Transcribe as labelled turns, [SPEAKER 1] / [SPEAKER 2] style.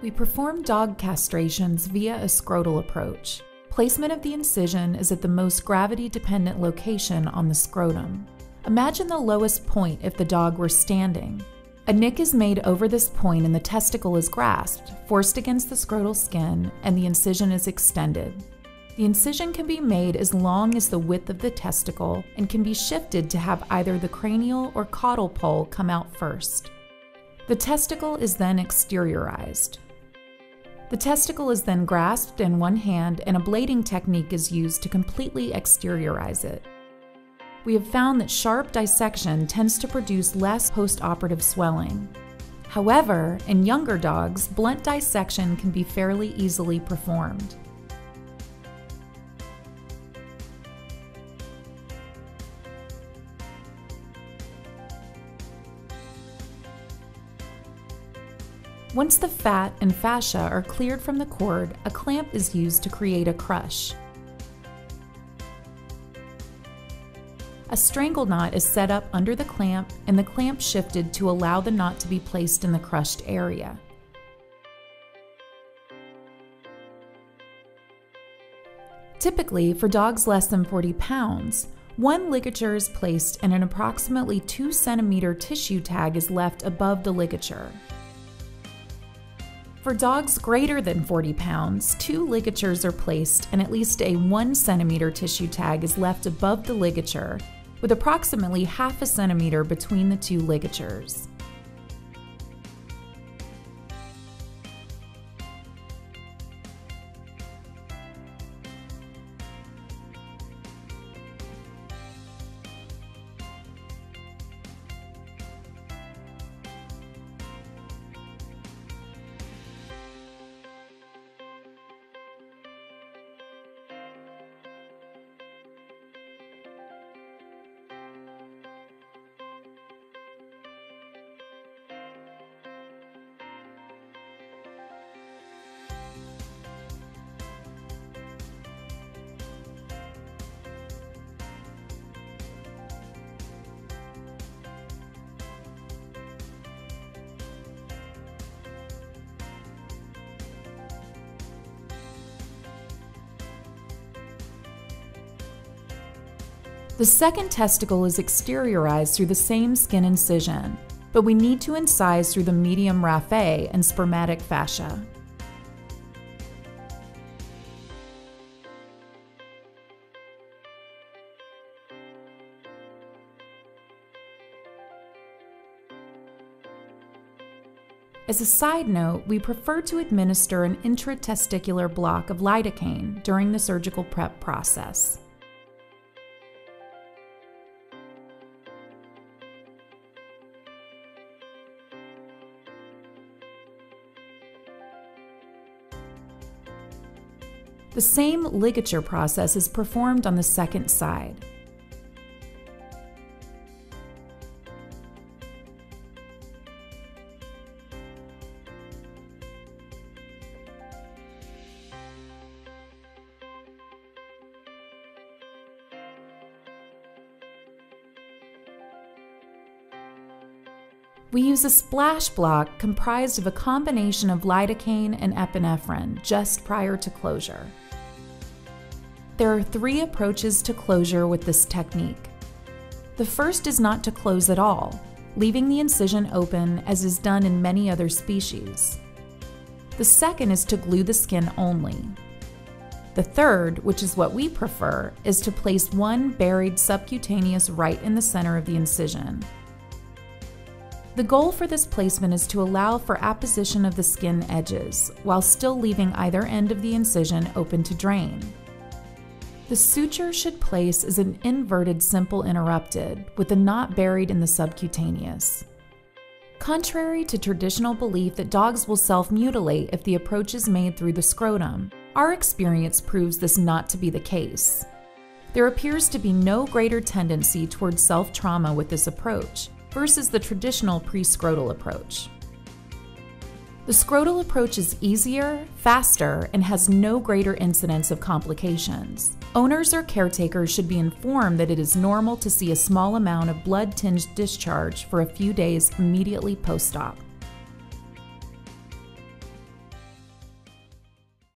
[SPEAKER 1] We perform dog castrations via a scrotal approach. Placement of the incision is at the most gravity-dependent location on the scrotum. Imagine the lowest point if the dog were standing. A nick is made over this point and the testicle is grasped, forced against the scrotal skin, and the incision is extended. The incision can be made as long as the width of the testicle and can be shifted to have either the cranial or caudal pole come out first. The testicle is then exteriorized. The testicle is then grasped in one hand and a blading technique is used to completely exteriorize it. We have found that sharp dissection tends to produce less post-operative swelling. However, in younger dogs, blunt dissection can be fairly easily performed. Once the fat and fascia are cleared from the cord, a clamp is used to create a crush. A strangle knot is set up under the clamp and the clamp shifted to allow the knot to be placed in the crushed area. Typically, for dogs less than 40 pounds, one ligature is placed and an approximately 2 centimeter tissue tag is left above the ligature. For dogs greater than 40 pounds, 2 ligatures are placed and at least a 1 centimeter tissue tag is left above the ligature, with approximately half a centimeter between the 2 ligatures. The second testicle is exteriorized through the same skin incision, but we need to incise through the medium raphe and spermatic fascia. As a side note, we prefer to administer an intratesticular block of lidocaine during the surgical prep process. The same ligature process is performed on the second side. We use a splash block comprised of a combination of lidocaine and epinephrine just prior to closure. There are 3 approaches to closure with this technique. The first is not to close at all, leaving the incision open as is done in many other species. The second is to glue the skin only. The third, which is what we prefer, is to place one buried subcutaneous right in the center of the incision. The goal for this placement is to allow for apposition of the skin edges, while still leaving either end of the incision open to drain. The suture should place as an inverted simple interrupted, with the knot buried in the subcutaneous. Contrary to traditional belief that dogs will self-mutilate if the approach is made through the scrotum, our experience proves this not to be the case. There appears to be no greater tendency towards self-trauma with this approach versus the traditional pre-scrotal approach. The scrotal approach is easier, faster, and has no greater incidence of complications. Owners or caretakers should be informed that it is normal to see a small amount of blood-tinged discharge for a few days immediately post-op.